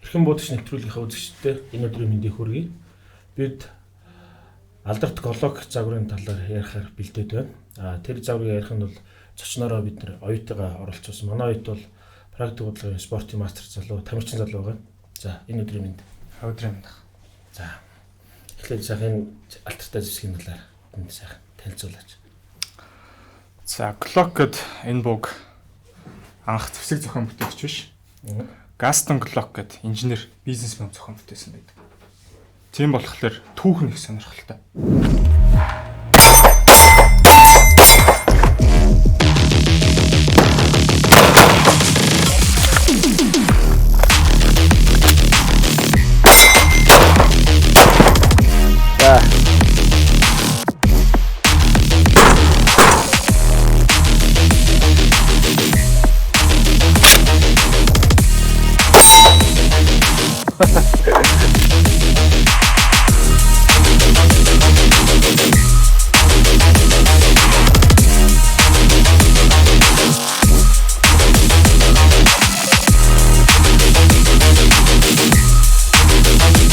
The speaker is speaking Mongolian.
Эрхэм буудагч нэвтрүүлгийнхаа үзэгчдээ энэ өдрийн мэндийг хүргэе. Бид алдарт голлог загварын талаар ярихаар бэлдээд байна. Тэр загварыг ярих нь бол зочноороо бид нэр оюутайгаа оролцуулсан. Манай оюут бол практик бодлогын спортын мастер залуу, тамирчин залуу байгаа. За энэ өдрийн мэнд. Өдрийн мэнд. За эхлээд сайхан алдартай зэвсгийн талаар энд сайхан танилцуулаач. За Glock гэд энэ буг анх зэвсэг зохион бүтээгч биш. Gaston Glock гэд инженер бизнесмен зохион бүтээсэн байдаг. Тийм болохоор түүх нэг сонирхолтой.